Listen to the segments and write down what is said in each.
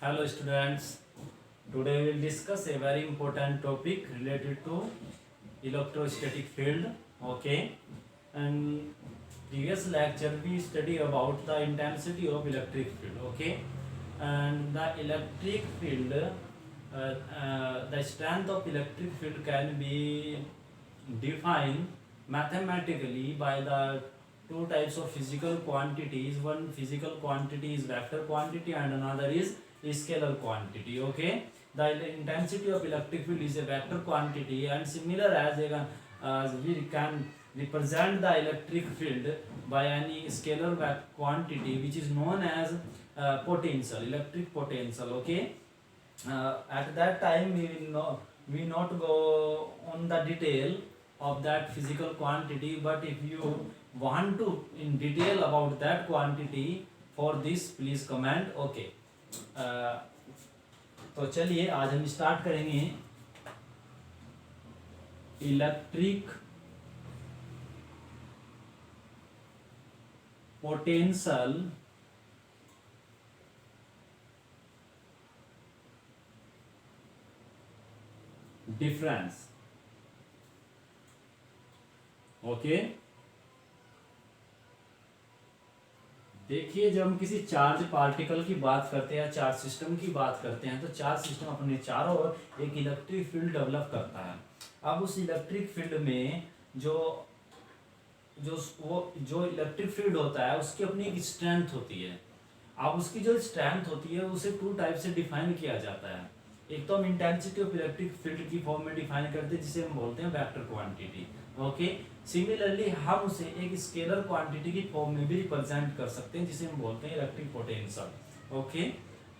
Hello students, today we will discuss a very important topic related to electrostatic field. Okay, and previous lecture we study about the intensity of electric field. Okay, and the electric field, the strength of electric field can be defined mathematically by the two types of physical quantities. One physical quantity is vector quantity and another is scalar quantity. Okay, the intensity of electric field is a vector quantity, and similar as we can represent the electric field by any scalar quantity which is known as potential, electric potential. Okay, at that time we not go on the detail of that physical quantity, but if you want to in detail about that quantity, for this please comment. Okay, तो चलिए आज हम start करेंगे electric potential difference. Okay, देखिए जब हम किसी charge particle की बात करते हैं या चार्ज सिस्टम की बात करते हैं तो चार्ज सिस्टम अपने चारों ओर एक इलेक्ट्रिक फील्ड डेवलप करता है. अब उस इलेक्ट्रिक फील्ड में जो इलेक्ट्रिक फील्ड होता है उसकी अपनी एक स्ट्रेंथ होती है. अब उसकी जो स्ट्रेंथ होती है उसे टू टाइप से डिफाइन किया जाता है. एक तो हम इंटेंसिटी ऑफ इलेक्ट्रिक फील्ड की फॉर्म में डिफाइन करते हैं जिसे हम बोलते हैं वेक्टर क्वांटिटी. ओके, सिमिलरली हम उसे एक स्केलर क्वांटिटी की फॉर्म में भी रिप्रेजेंट कर सकते हैं जिसे हम बोलते हैं इलेक्ट्रिक पोटेंशियल. ओके,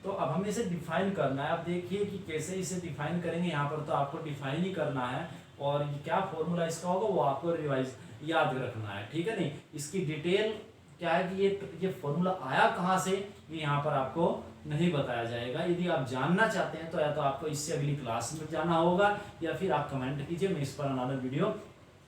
तो अब हमें इसे डिफाइन करना है. अब देखिए कि कैसे इसे डिफाइन करेंगे. यहाँ पर तो आपको डिफाइन ही करना है और क्या फॉर्मूला इसका होगा वो आपको रिवाइज याद रखना है. ठीक है, नहीं इसकी डिटेल क्या है कि ये फॉर्मूला आया कहाँ से ये यहाँ पर आपको नहीं बताया जाएगा. यदि आप जानना चाहते हैं तो या तो आपको इससे अगली क्लास में जाना होगा या फिर आप कमेंट कीजिए, मैं इस पर अनदर वीडियो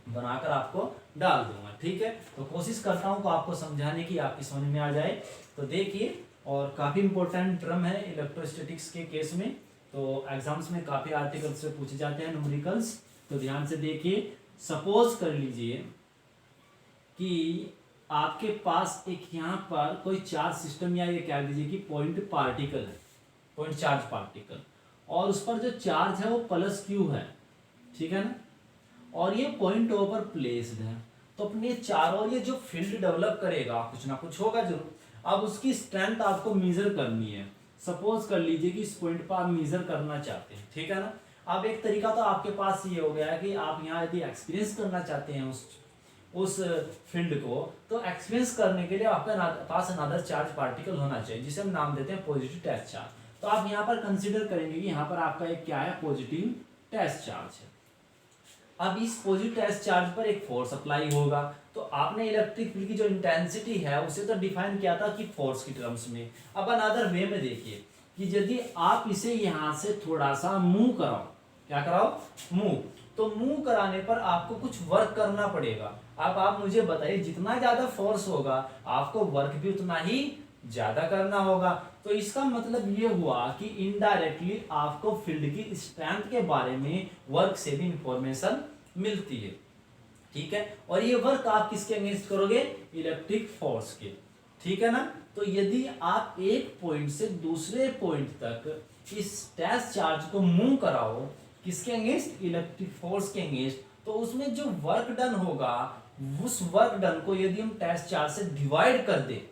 बनाकर आपको डाल दूंगा. ठीक है, तो कोशिश करता हूँ को आपको समझाने की, आपकी समझ में आ जाए. तो देखिए, और काफ़ी इंपॉर्टेंट टर्म है इलेक्ट्रोस्टैटिक्स के केस में, तो एग्जाम्स में काफ़ी आर्टिकल्स से पूछे जाते हैं न्यूमेरिकल्स. तो ध्यान से देखिए, सपोज कर लीजिए कि आपके पास एक यहाँ पर कोई चार्ज सिस्टम या ये कह दीजिए कि पॉइंट पार्टिकल है, पॉइंट चार्ज पार्टिकल, और उस पर जो चार्ज है वो प्लस क्यू है. ठीक है ना, और ये पॉइंट ओ पर प्लेस्ड है. तो अपने चारों ये जो फील्ड डेवलप करेगा कुछ ना कुछ होगा जरूर. अब उसकी स्ट्रेंथ आपको मेजर करनी है. सपोज कर लीजिए कि इस पॉइंट पर आप मेजर करना चाहते हैं. ठीक है ना, अब एक तरीका तो आपके पास ये हो गया है कि आप यहाँ यदि एक्सपीरियंस करना चाहते हैं उस फील्ड को, तो एक्सपीरियंस करने के लिए आपके पास अनदर चार्ज पार्टिकल होना चाहिए जिसे हम नाम देते हैं पॉजिटिव टेस्ट चार्ज. तो आप यहाँ पर कंसिडर करेंगे कि यहाँ पर आपका एक क्या है, पॉजिटिव टेस्ट चार्ज है. अब इस पॉजिटिव टेस्ट चार्ज पर एक फोर्स अप्लाई होगा. तो आपने इलेक्ट्रिक फील्ड की जो इंटेंसिटी है उसे तो डिफाइन किया था कि फोर्स की टर्म्स में. अब अनदर वे में देखिए कि यदि आप इसे यहाँ से थोड़ा सा मूव कराओ, क्या कराओ, मूव, तो मूव कराने पर आपको कुछ वर्क करना पड़ेगा. अब आप मुझे बताइए, जितना ज्यादा फोर्स होगा आपको वर्क भी उतना ही ज्यादा करना होगा. तो इसका मतलब ये हुआ कि इनडायरेक्टली आपको फील्ड की स्ट्रेंथ के बारे में वर्क से भी इंफॉर्मेशन मिलती है. ठीक है, और ये वर्क आप किसके अगेंस्ट करोगे, इलेक्ट्रिक फोर्स के. ठीक है ना, तो यदि आप एक पॉइंट से दूसरे पॉइंट तक इस टेस्ट चार्ज को मूव कराओ किसके अगेंस्ट, इलेक्ट्रिक फोर्स के अगेंस्ट, तो उसमें जो वर्क डन होगा उस वर्क डन को यदि हम टेस्ट चार्ज से डिवाइड कर दे,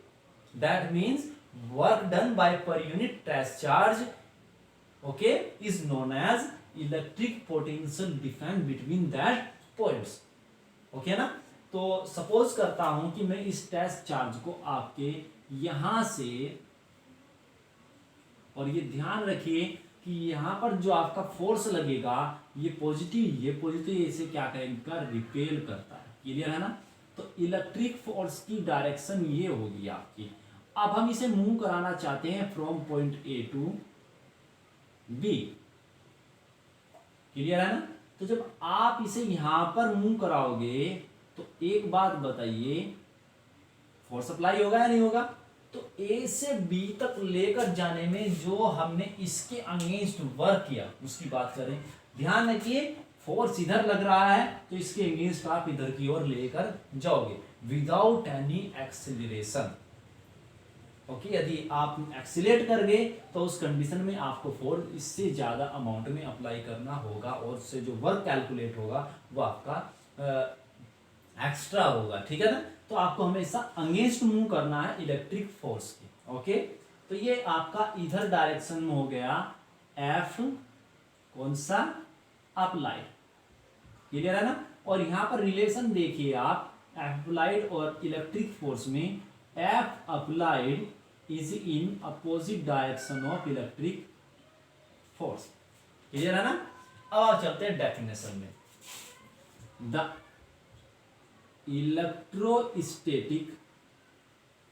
that means work done by per unit test charge, okay, is known as electric potential difference between that points. okay ना, तो सपोज करता हूं कि मैं इस टेस्ट चार्ज को आपके यहां से, और ये ध्यान रखिए कि यहां पर जो आपका फोर्स लगेगा ये पॉजिटिव इसे क्या करेगा, रिपेल करता है. क्लियर है ना, तो इलेक्ट्रिक फोर्स की डायरेक्शन ये होगी आपकी. अब हम इसे मूव कराना चाहते हैं from point A to B. Clear है ना, तो जब आप इसे यहां पर मूव कराओगे तो एक बात बताइए, फोर्स अप्लाई होगा या नहीं होगा, तो ए से बी तक लेकर जाने में जो हमने इसके अगेंस्ट वर्क किया उसकी बात करें, ध्यान रखिए फोर्स इधर लग रहा है तो इसके अगेंस्ट आप इधर की ओर लेकर जाओगे विदाउट एनी एक्सेलरेशन। ओके, यदि आप एक्सीलेट कर गए तो उस कंडीशन में आपको फोर्स इससे ज्यादा अमाउंट में अप्लाई करना होगा और उससे जो वर्क कैलकुलेट होगा वो आपका एक्स्ट्रा होगा, ठीक है ना। तो आपको हमेशा अगेंस्ट मूव करना है इलेक्ट्रिक फोर्स की। ओके, तो ये आपका इधर डायरेक्शन में हो गया एफ कौन सा अप्लाइड, क्लियर है ना। और यहां पर रिलेशन देखिए आप अप्लाइड और इलेक्ट्रिक फोर्स में, F applied is in opposite direction of electric force, clear है ना। अब आप चलते हैं डेफिनेशन में। द इलेक्ट्रोस्टैटिक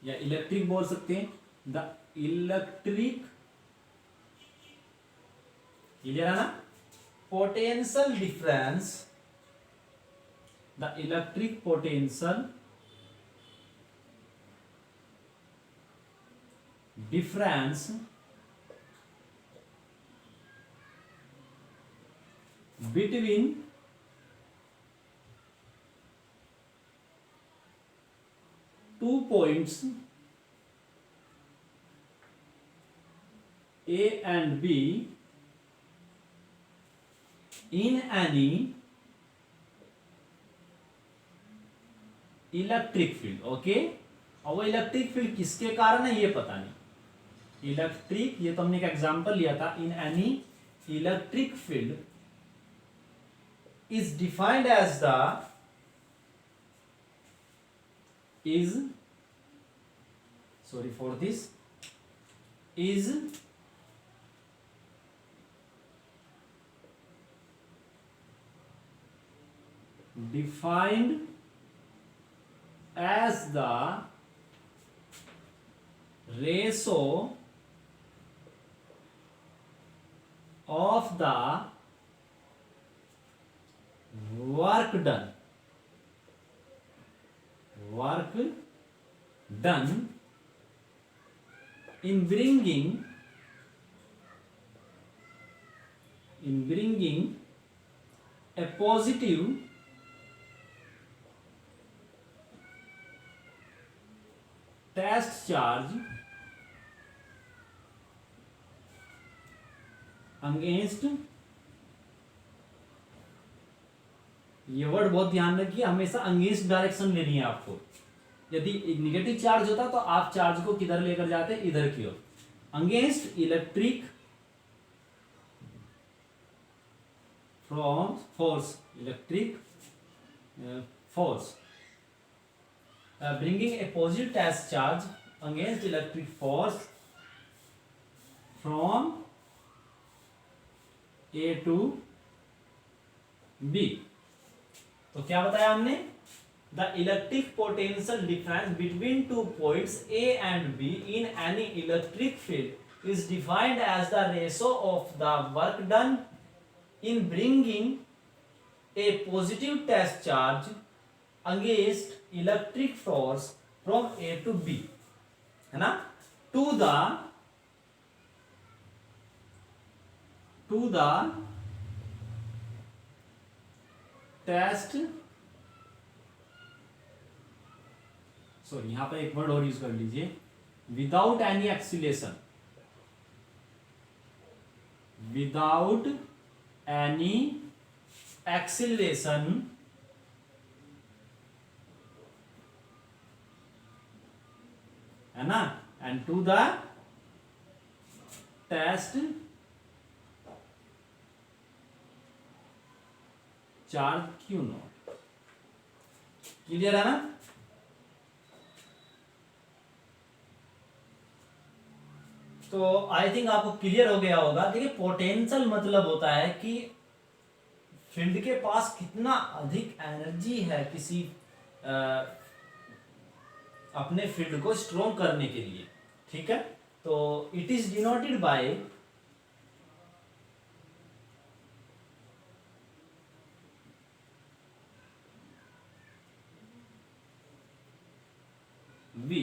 या इलेक्ट्रिक बोल सकते हैं, द इलेक्ट्रिक, क्लियर है ना, potential difference, the electric potential difference between two points A and B in any electric field. Okay, और वो इलेक्ट्रिक फील्ड किसके कारण है ये पता नहीं। इलेक्ट्रिक, ये तो हमने एक एग्जांपल लिया था, in any electric field is defined as the is, sorry for this, is defined as the ratio of the work done in bringing a positive test charge against, ये वर्ड बहुत ध्यान रखिए, हमेशा अगेंस्ट डायरेक्शन लेनी है आपको। यदि negative charge होता तो आप चार्ज को किधर लेकर जाते, इधर की ओर, against electric from force, electric force bringing a positive test charge against electric force from A to B. तो क्या बताया हमने, the electric potential difference between two points A and B in any electric field is defined as the ratio of the work done in bringing a positive test charge against electric force from A to B, है ना, to the test, sorry यहां पर एक word और use कर लीजिए, without any acceleration, without any acceleration है ना, and to the test charge Q naught, clear है ना। तो आई थिंक आपको क्लियर हो गया होगा। देखिए पोटेंशियल मतलब होता है कि फील्ड के पास कितना अधिक एनर्जी है किसी अपने फील्ड को स्ट्रॉन्ग करने के लिए, ठीक है। तो it is denoted by V,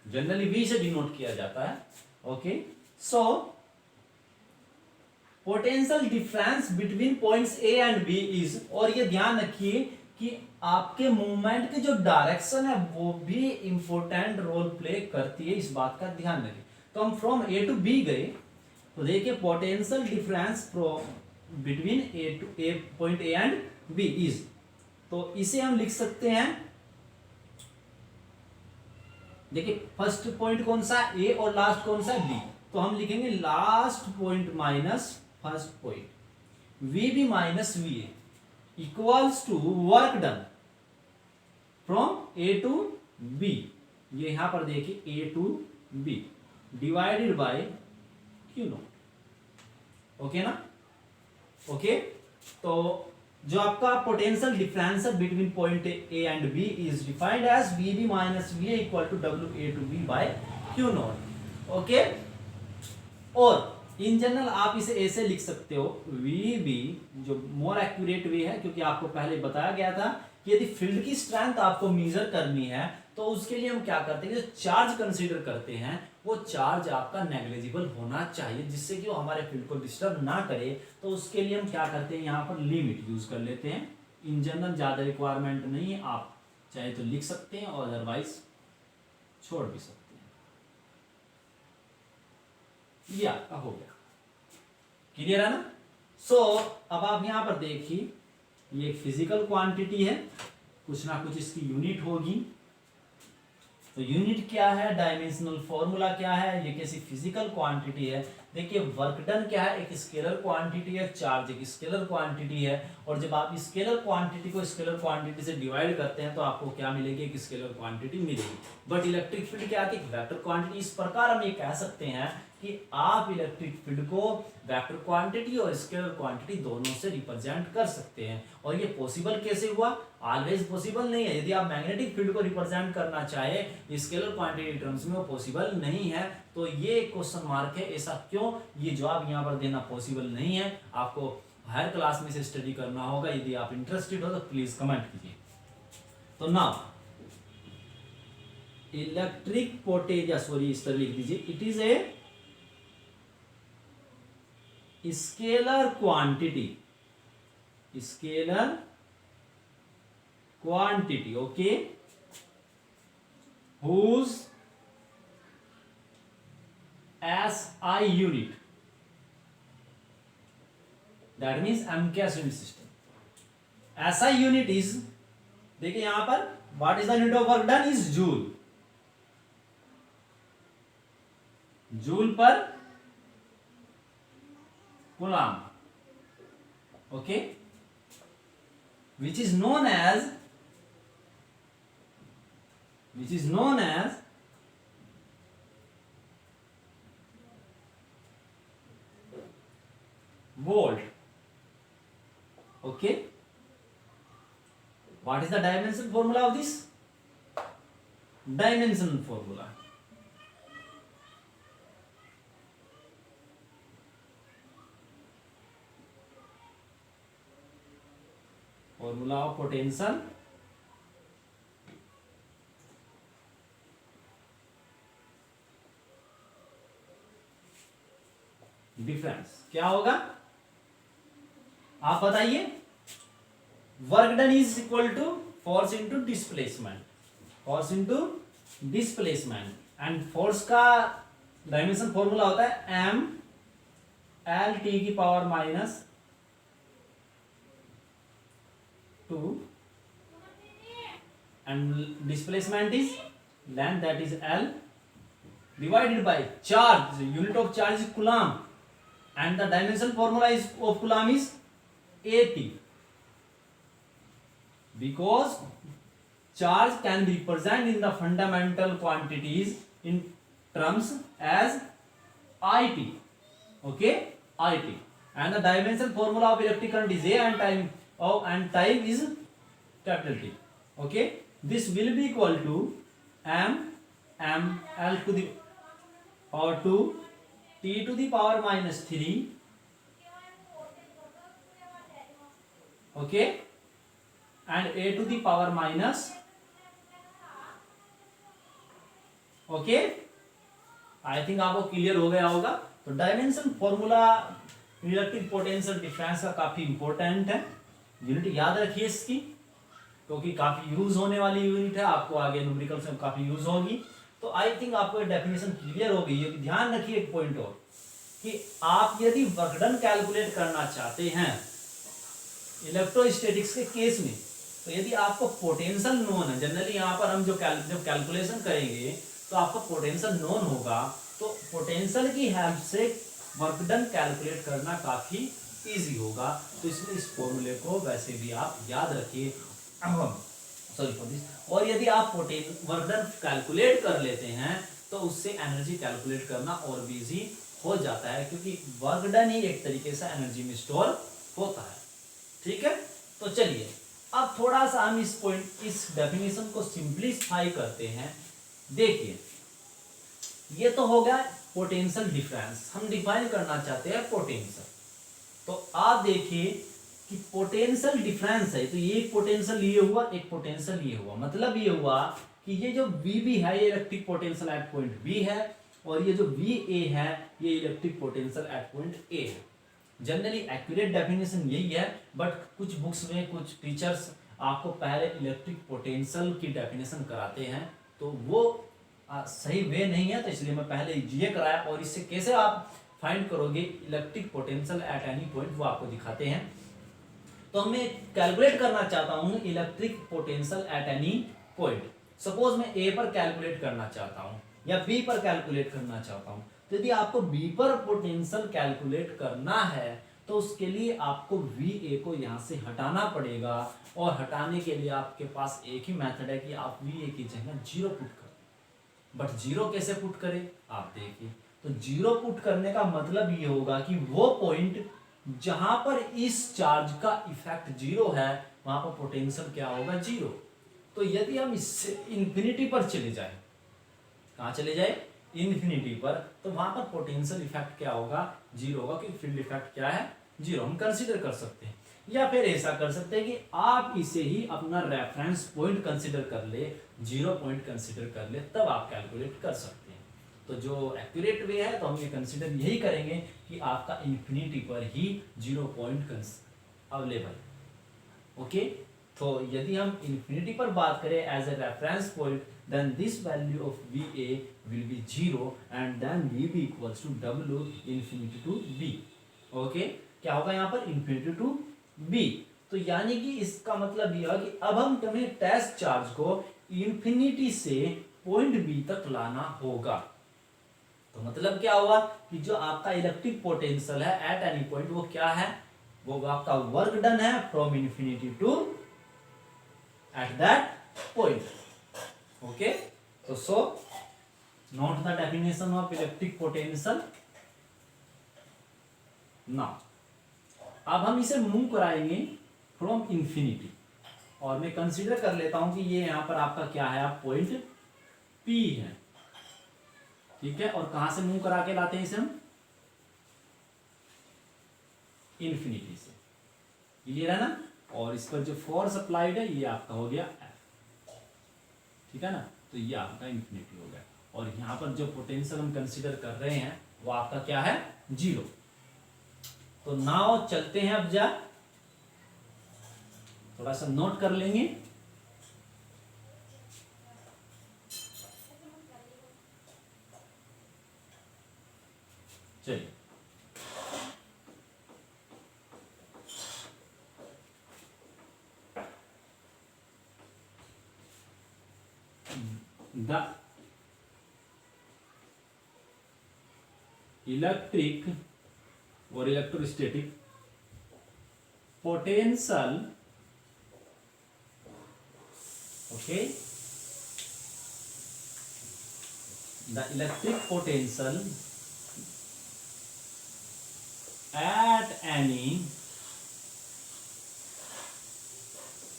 generally V से डिनोट किया जाता है। Okay, so potential difference between points A and B is, और ये ध्यान रखिए कि आपके मूवमेंट की जो डायरेक्शन है वो भी इंपॉर्टेंट रोल प्ले करती है, इस बात का ध्यान रखिए। तो हम फ्रॉम ए टू बी गए, तो देखिए potential difference between A point A and B is, तो इसे हम लिख सकते हैं, देखिए फर्स्ट पॉइंट कौन सा ए और लास्ट कौन सा बी, तो हम लिखेंगे last point minus first point, V B minus V A equals to work done from A to B, ये यहां पर देखिए A to B divided by Q naught. Okay ना, ओके, तो जो आपका पोटेंशियल डिफरेंस है between point A and B is defined as V B minus V A equal to W A to B by Q naught. Okay, और in general आप इसे ऐसे लिख सकते हो, वी बी जो मोर एक्यूरेट वे है, क्योंकि आपको पहले बताया गया था कि यदि फील्ड की स्ट्रेंथ आपको मेजर करनी है तो उसके लिए हम क्या करते हैं, जो चार्ज कंसीडर करते हैं वो चार्ज आपका नेग्लिजिबल होना चाहिए, जिससे कि वो हमारे फील्ड को डिस्टर्ब ना करे। तो उसके लिए हम क्या करते हैं, यहाँ पर लिमिट यूज कर लेते हैं। इन जनरल ज्यादा रिक्वायरमेंट नहीं है, आप चाहे तो लिख सकते हैं और अदरवाइज छोड़ भी सकते हैं। ये आपका हो गया, क्लियर है ना। सो अब आप यहां पर देखिए, ये फिजिकल क्वांटिटी है, कुछ ना कुछ इसकी यूनिट होगी, तो यूनिट क्या है, डायमेंशनल फॉर्मूला क्या है, ये कैसी फिजिकल क्वांटिटी है। देखिए वर्क डन क्या है, एक स्केलर क्वांटिटी है, चार्ज एक स्केलर क्वांटिटी है, और जब आप स्केलर क्वांटिटी को स्केलर क्वांटिटी से डिवाइड करते हैं तो आपको क्या मिलेगी, एक स्केलर क्वांटिटी मिलेगी। बट इलेक्ट्रिक फील्ड क्या है, वेक्टर क्वांटिटी। इस प्रकार हम ये कह सकते हैं कि आप इलेक्ट्रिक फील्ड को वेक्टर क्वांटिटी और स्केलर क्वांटिटी दोनों से रिप्रेजेंट कर सकते हैं। और ये पॉसिबल कैसे हुआ, ऑलवेज पॉसिबल नहीं है। यदि आप मैग्नेटिक फील्ड को रिप्रेजेंट करना चाहे स्केलर क्वांटिटी टर्म्स में, वो पॉसिबल नहीं है। तो ये क्वेश्चन मार्क है, ऐसा क्यों, ये जवाब यहाँ पर देना पॉसिबल नहीं है। आपको हायर क्लास में से स्टडी करना होगा। यदि आप इंटरेस्टेड हो तो प्लीज कमेंट कीजिए। तो नाउ इलेक्ट्रिक पोटेंशियल, सॉरी इस तरह लिख दीजिए, it is a scalar quantity, okay, whose SI unit, that means MKS unit system, SI unit is, देखिए यहां पर what is the unit of work done is joule, joule पर coulomb, okay, which is known as volt. Okay, what is the dimension formula of this? Dimension formula, of potential difference क्या होगा, आप बताइए। Work done is equal to force into displacement, and force का dimension formula होता है M L T की power minus 2, and displacement is length, that is L, divided by charge, unit of charge is coulomb, and the dimension formula is of coulomb is AT, because charge can be represented in the fundamental quantities in terms as IT, okay, IT, and the dimension formula of electric current is A, and time is capital T, okay. This will be equal to m L to the power 2 T to the power minus 3, okay, and A to the power minus, okay, I think आपको clear हो गया होगा। तो dimension formula electric potential difference का काफी important है, unit याद रखिए इसकी, क्योंकि काफी यूज होने वाली यूनिट है, आपको आगे न्यूमेरिकल्स में काफी यूज होगी। तो आई थिंक आपको डेफिनेशन क्लियर हो गई है। ध्यान रखिए एक पॉइंट और, कि आप यदि वर्क डन कैलकुलेट करना चाहते हैं इलेक्ट्रोस्टैटिक्स के केस में, तो यदि आपको पोटेंशियल नोन है, जनरली यहाँ पर हम जब कैलकुलेशन करेंगे तो आपको पोटेंशियल नोन होगा, तो पोटेंशियल की हेल्प से वर्क डन कैलकुलेट करना काफी इजी होगा। तो इसलिए इस फॉर्मूले को वैसे भी आप याद रखिए, सॉरी फॉर दिस। और यदि आप वर्क डन कैलकुलेट कर लेते हैं तो उससे एनर्जी कैलकुलेट करना और भी इजी हो जाता है, क्योंकि वर्क डन ही एक तरीके से एनर्जी में स्टोर होता है। ठीक है, तो चलिए अब थोड़ा सा हम इस डेफिनेशन को सिंप्लीफाई करते हैं। देखिए, ये तो हो गया पोटेंशियल डिफरेंस, हम डिफाइन करना चाहते हैं पोटेंशियल। तो आप देखिए कि पोटेंशियल डिफरेंस है, तो ये एक पोटेंशियल ये हुआ, एक पोटेंशियल ये हुआ, मतलब ये हुआ कि ये जो VB है ये electric potential eight point B है, और ये जो VA है ये electric potential eight point A है। जनरली एक्यूरेट डेफिनेशन यही है, बट कुछ बुक्स में कुछ टीचर्स आपको पहले इलेक्ट्रिक पोटेंशियल की डेफिनेशन कराते हैं, तो वो सही वे नहीं है, तो इसलिए मैं पहले ये कराया। और इससे कैसे आप फाइंड करोगे electric potential at any point, वो आपको दिखाते हैं। तो मैं कैलकुलेट करना चाहता हूं electric potential at any point. Suppose मैं A पर कैलकुलेट करना चाहता हूं या B पर कैलकुलेट करना चाहता हूं, तो यदि आपको B पर पोटेंशियल कैलकुलेट करना है तो उसके लिए आपको VA को यहां से हटाना पड़ेगा, और हटाने के लिए आपके पास एक ही मेथड है कि आप VA की जगह 0 पुट करें। बट 0 कैसे पुट करें आप देखिए, तो 0 पुट करने का मतलब ये होगा कि वो पॉइंट जहां पर इस चार्ज का इफेक्ट 0 है वहां पर पोटेंशियल क्या होगा 0। तो यदि हम इससे इंफिनिटी पर चले जाए, कहां चले जाए इंफिनिटी पर, तो वहां पर पोटेंशियल इफेक्ट क्या होगा 0 होगा, क्योंकि फील्ड इफेक्ट क्या है 0। हम कंसीडर कर सकते हैं, या फिर ऐसा कर सकते हैं कि आप इसे ही अपना रेफरेंस पॉइंट कंसीडर कर ले, 0 पॉइंट कंसीडर कर ले, तब आप कैलकुलेट कर सकते हैं। तो जो एक्यूरेट वे है तो हम ये कंसीडर यही करेंगे कि आपका इंफिनिटी पर ही 0 पॉइंट अवेलेबल। ओके, तो यदि हम इंफिनिटी पर बात करें as a reference point, then this value of VA will be 0 and then VB equals to W infinity to B। Okay, क्या होगा यहाँ पर infinity to B। तो यानी कि इसका मतलब यह है कि अब हम हमें टेस्ट चार्ज को इंफिनिटी से पॉइंट B तक लाना होगा। तो मतलब क्या हुआ कि जो आपका इलेक्ट्रिक पोटेंशियल है एट एनी पॉइंट वो क्या है, वो आपका वर्क डन है from infinity to at that point. Okay, तो so note the definition of electric potential. Now अब हम इसे मूव कराएंगे फ्रॉम इंफिनिटी, और मैं कंसीडर कर लेता हूं कि ये यहां पर आपका क्या है, आप पॉइंट P है। ठीक है, और कहां से मूव करा के लाते हैं इसे हम इंफिनिटी से। क्लियर है ना, और इस पर जो फोर्स अप्लाइड है ये आपका हो गया F। ठीक है ना, तो ये आपका इंफिनिटी हो गया, और यहां पर जो पोटेंशियल हम कंसीडर कर रहे हैं वो आपका क्या है 0। तो नाउ चलते हैं, अब जा थोड़ा सा नोट कर लेंगे। चलिए, द इलेक्ट्रिक और electrostatic potential, okay, the electric potential at any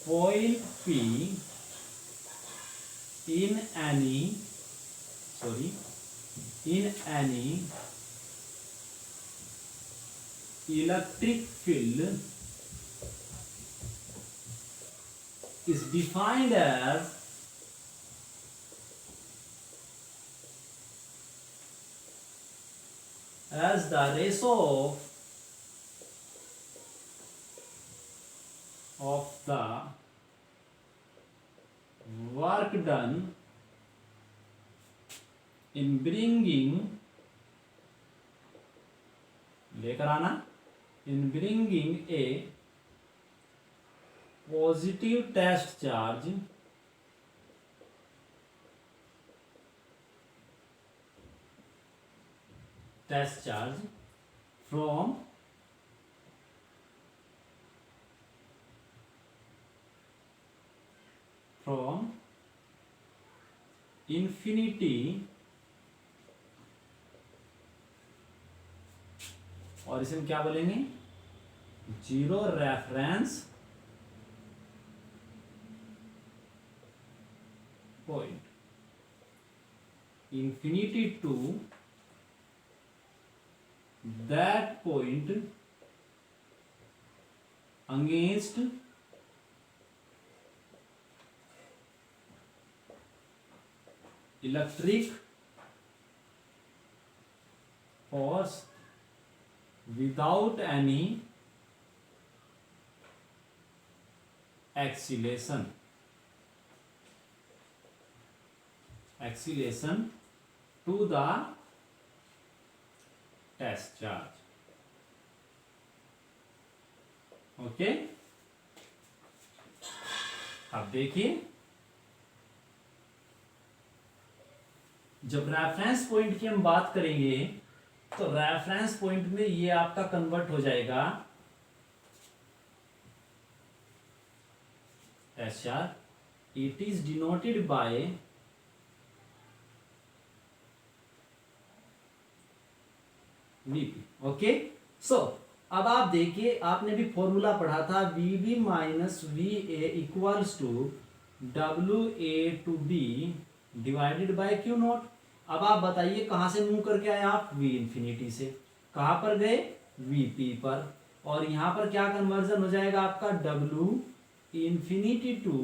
point P in any electric field is defined as as the ratio of the work done in bringing, लेकर आना, in bringing a positive test charge from infinity, और इसे हम क्या बोलेंगे, zero reference point, infinity to that point against electric force without any acceleration to the test charge. Okay, अब देखिए, जब रेफरेंस पॉइंट की हम बात करेंगे तो रेफरेंस पॉइंट में ये आपका कन्वर्ट हो जाएगा test charge. It is denoted by VP. Okay, so अब आप देखिए, आपने भी फॉर्मूला पढ़ा था, VB minus V A equals to W A to B divided by Q naught. अब आप बताइए कहां से मूव करके आए आप, वी इंफिनिटी से. कहां पर गए, वीपी पर, और यहां पर क्या कन्वर्जन हो जाएगा आपका, डब्ल्यू इंफिनिटी टू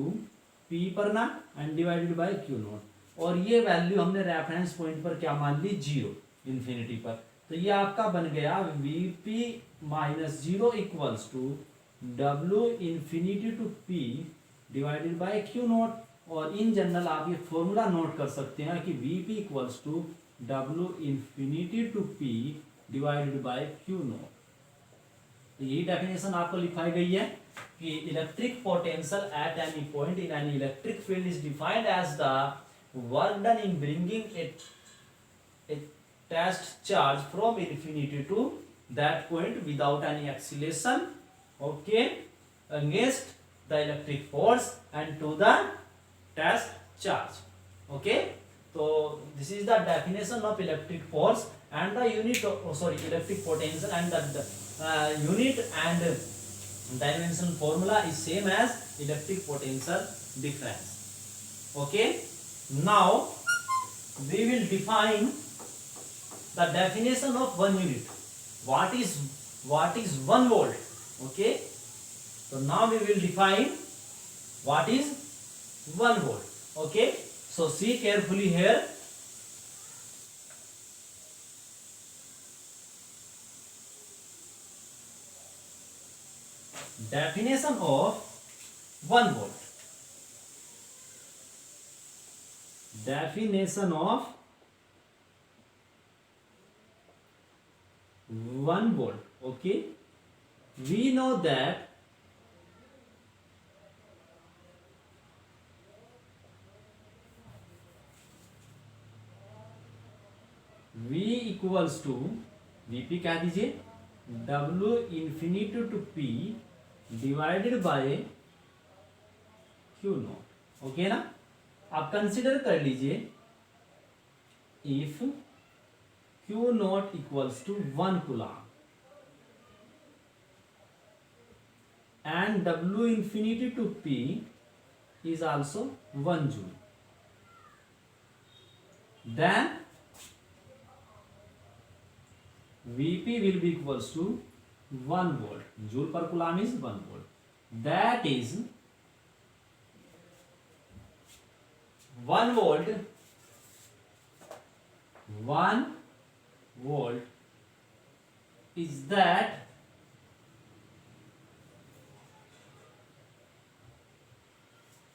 पी पर ना, and divided by Q naught. और ये वैल्यू हमने रेफरेंस पॉइंट पर क्या मान ली, जीरो, इंफिनिटी पर. तो ये आपका बन गया VP minus zero equals to W infinity to P divided by Q naught. और इन जनरल आप ये फॉर्मूला नोट कर सकते हैं कि VP equals to W infinity to P divided by Q naught. तो यही डेफिनेशन आपको लिखाई गई है कि electric potential at any point in any electric field is defined as the work done in bringing it test charge from infinity to that point without any acceleration, okay, against the electric force and to the test charge. Okay, so this is the definition of electric force and the unit of, electric potential, and the unit and dimension formula is same as electric potential difference. Okay, now we will define the definition of 1 unit. What is 1 volt? Okay, so now we will define what is 1 volt. Okay, so see carefully here. Definition of 1 volt. Definition of 1 volt. Okay, we know that V equals to Vp कह दीजिए W infinity to P divided by Q not. Okay ना, आप consider कर लीजिए if Q naught equals to 1 coulomb and W infinity to P is also 1 joule, then Vp will be equals to 1 volt. Joule per coulomb is 1 volt. That is 1 volt is that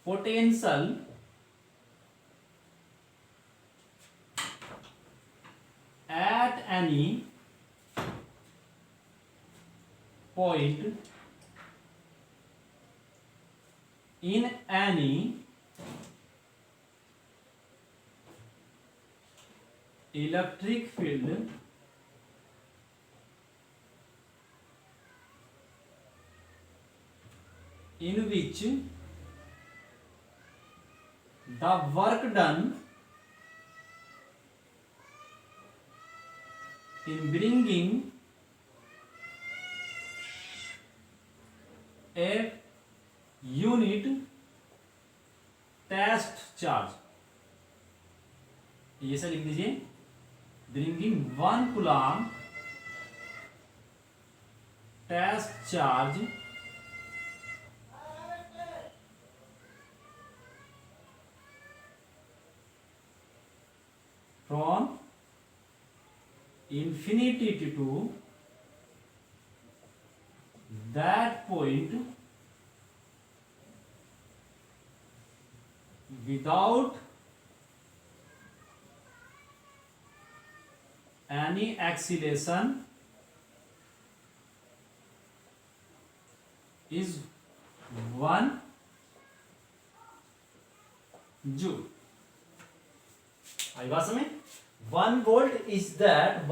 potential at any point in any electric field in which the work done in bringing a unit test charge, ये सब लिख दीजिए, bringing 1 coulomb test charge from infinity to that point without any acceleration is 1 joule. आई बात समझ? 1 volt is that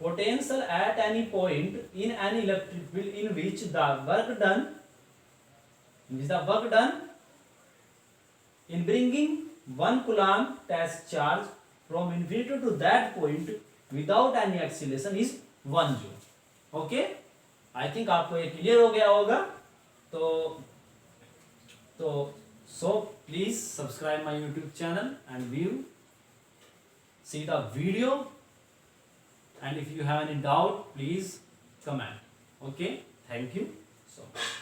potential at any point in any electric field in which the work done in bringing 1 coulomb test charge from infinity to that point without any acceleration is 1 joule. Okay, I think आपको ये clear हो गया होगा. So please subscribe my YouTube channel and see the video, and if you have any doubt please comment. Okay, thank you so much.